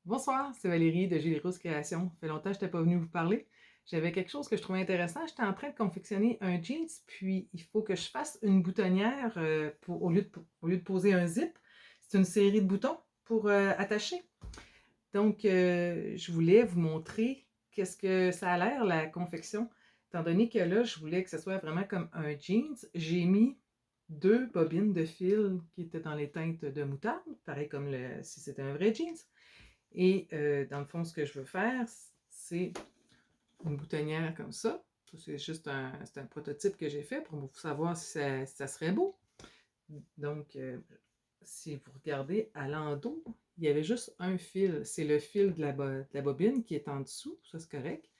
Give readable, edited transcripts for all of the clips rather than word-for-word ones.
Bonsoir, c'est Valérie de Julie Rose Création. Ça fait longtemps que je n'étais pas venue vous parler. J'avais quelque chose que je trouvais intéressant. J'étais en train de confectionner un jeans, puis il faut que je fasse une boutonnière au lieu de poser un zip. C'est une série de boutons pour attacher. Donc, je voulais vous montrer qu'est-ce que ça a l'air, la confection. Étant donné que là, je voulais que ce soit vraiment comme un jeans, j'ai mis deux bobines de fil qui étaient dans les teintes de moutarde, pareil comme si c'était un vrai jeans. Et dans le fond, ce que je veux faire, c'est une boutonnière comme ça. C'est juste un prototype que j'ai fait pour vous savoir si ça serait beau. Donc, si vous regardez à l'endos, il y avait juste un fil. C'est le fil de la bobine qui est en dessous. Ça, c'est correct.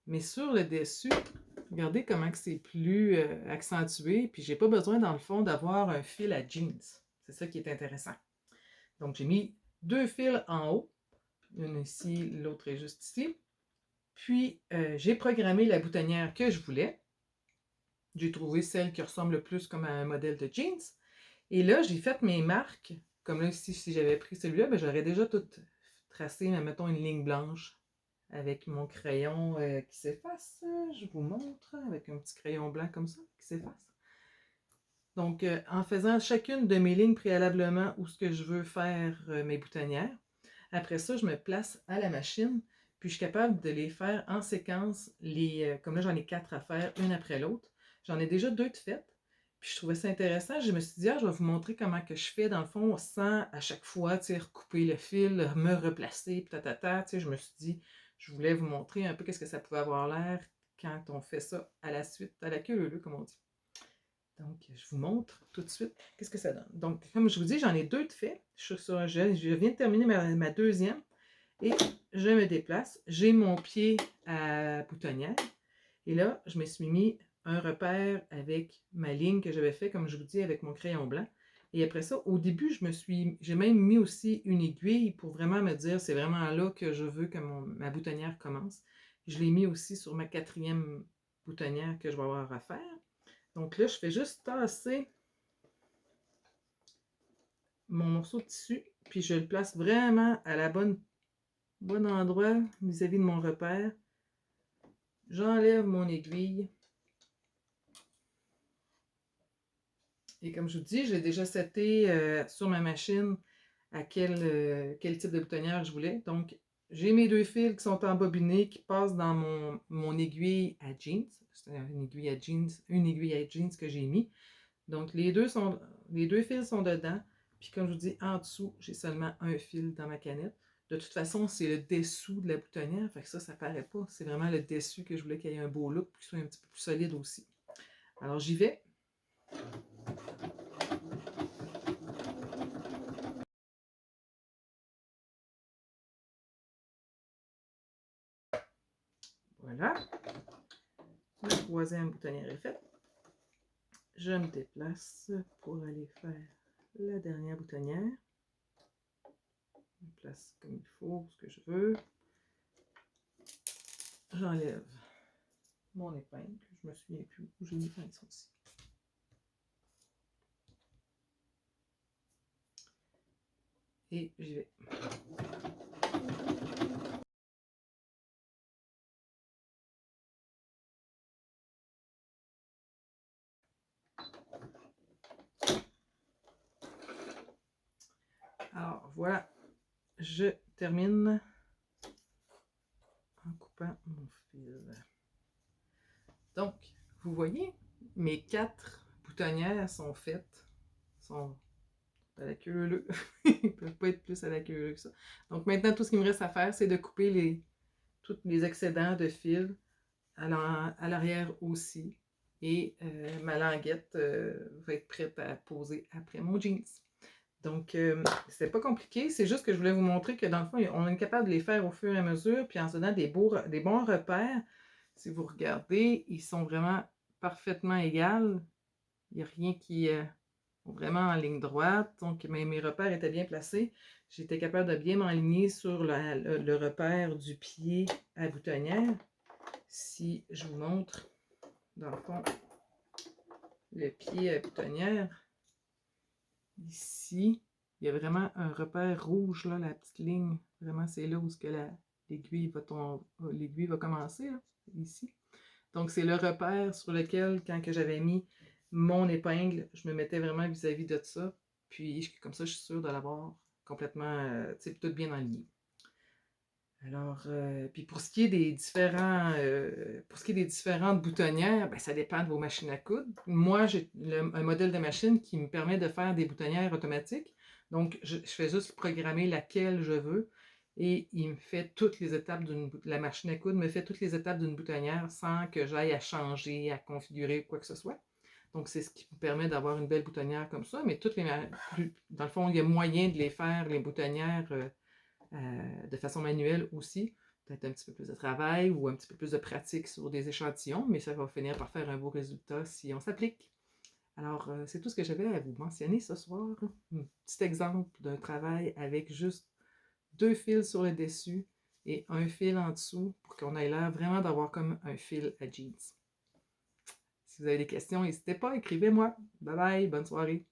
Mais sur le dessus, regardez comment c'est plus accentué. Puis, j'ai pas besoin, dans le fond, d'avoir un fil à jeans. C'est ça qui est intéressant. Donc, j'ai mis deux fils en haut. Une ici, l'autre est juste ici. Puis, j'ai programmé la boutonnière que je voulais. J'ai trouvé celle qui ressemble le plus comme à un modèle de jeans. Et là, j'ai fait mes marques. Comme là, ici, si j'avais pris celui-là, ben, j'aurais déjà tout tracé, mettons, une ligne blanche avec mon crayon qui s'efface. Je vous montre, avec un petit crayon blanc comme ça qui s'efface. Donc, en faisant chacune de mes lignes préalablement où ce que je veux faire mes boutonnières, après ça, je me place à la machine, puis je suis capable de les faire en séquence. Comme là, j'en ai 4 à faire, une après l'autre. J'en ai déjà 2 de faites. Puis je trouvais ça intéressant. Je me suis dit, je vais vous montrer comment que je fais, dans le fond, sans à chaque fois, recouper le fil, me replacer, puis je me suis dit, je voulais vous montrer un peu qu'est-ce que ça pouvait avoir l'air quand on fait ça à la suite, à la queue leu, comme on dit. Donc, je vous montre tout de suite qu'est-ce que ça donne. Donc, comme je vous dis, j'en ai 2 de fait. Je viens de terminer ma deuxième et je me déplace. J'ai mon pied à boutonnière et là, je me suis mis un repère avec ma ligne que j'avais fait, comme je vous dis, avec mon crayon blanc. Et après ça, au début, j'ai même mis aussi une aiguille pour vraiment me dire c'est vraiment là que je veux que ma boutonnière commence. Je l'ai mis aussi sur ma quatrième boutonnière que je vais avoir à faire. Donc là, je fais juste tasser mon morceau de tissu, puis je le place vraiment à la bon endroit vis-à-vis de mon repère. J'enlève mon aiguille. Et comme je vous dis, j'ai déjà seté sur ma machine à quel type de boutonnière je voulais. Donc, j'ai mes deux fils qui sont embobinés, qui passent dans mon aiguille à jeans. C'est une aiguille à jeans que j'ai mis. Donc, les deux fils sont dedans. Puis, comme je vous dis, en dessous, j'ai seulement un fil dans ma canette. De toute façon, c'est le dessous de la boutonnière. Fait que ça paraît pas. C'est vraiment le dessus que je voulais qu'il y ait un beau look, puis qu'il soit un petit peu plus solide aussi. Alors, j'y vais. Voilà. La troisième boutonnière est faite. Je me déplace pour aller faire la dernière boutonnière. Je me place comme il faut, ce que je veux. J'enlève mon épingle. Je me souviens plus où j'ai mis ça aussi. Et j'y vais. Alors voilà, je termine en coupant mon fil. Donc, vous voyez, mes 4 boutonnières sont faites, sont à la queue leu. Ils ne peuvent pas être plus à la queue leu que ça. Donc maintenant, tout ce qu'il me reste à faire, c'est de couper tous les excédents de fil à l'arrière aussi. Et ma languette va être prête à poser après mon jeans. Donc, c'est pas compliqué, c'est juste que je voulais vous montrer que dans le fond, on est capable de les faire au fur et à mesure, puis en se donnant des bons repères. Si vous regardez, ils sont vraiment parfaitement égales. Il n'y a rien qui est vraiment en ligne droite. Donc, mes repères étaient bien placés. J'étais capable de bien m'aligner sur le repère du pied à boutonnière. Si je vous montre, dans le fond, le pied à boutonnière, ici, il y a vraiment un repère rouge, là, la petite ligne Vraiment, c'est là où l'aiguille l'aiguille va commencer, là, ici. Donc, c'est le repère sur lequel, quand que j'avais mis mon épingle, je me mettais vraiment vis-à-vis de ça. Puis, comme ça, je suis sûre de l'avoir complètement, tout bien aligné. Alors, puis pour ce qui est des différentes boutonnières, ben, ça dépend de vos machines à coudre. Moi, j'ai un modèle de machine qui me permet de faire des boutonnières automatiques. Donc, je fais juste programmer laquelle je veux et il me fait toutes les étapes la machine à coudre me fait toutes les étapes d'une boutonnière sans que j'aille à changer, à configurer quoi que ce soit. Donc, c'est ce qui me permet d'avoir une belle boutonnière comme ça. Mais dans le fond, il y a moyen de les faire, les boutonnières, de façon manuelle aussi. Peut-être un petit peu plus de travail ou un petit peu plus de pratique sur des échantillons, mais ça va finir par faire un beau résultat si on s'applique. Alors, c'est tout ce que j'avais à vous mentionner ce soir. Un petit exemple d'un travail avec juste 2 fils sur le dessus et un fil en dessous pour qu'on ait l'air vraiment d'avoir comme un fil à jeans. Si vous avez des questions, n'hésitez pas, écrivez-moi. Bye bye, bonne soirée.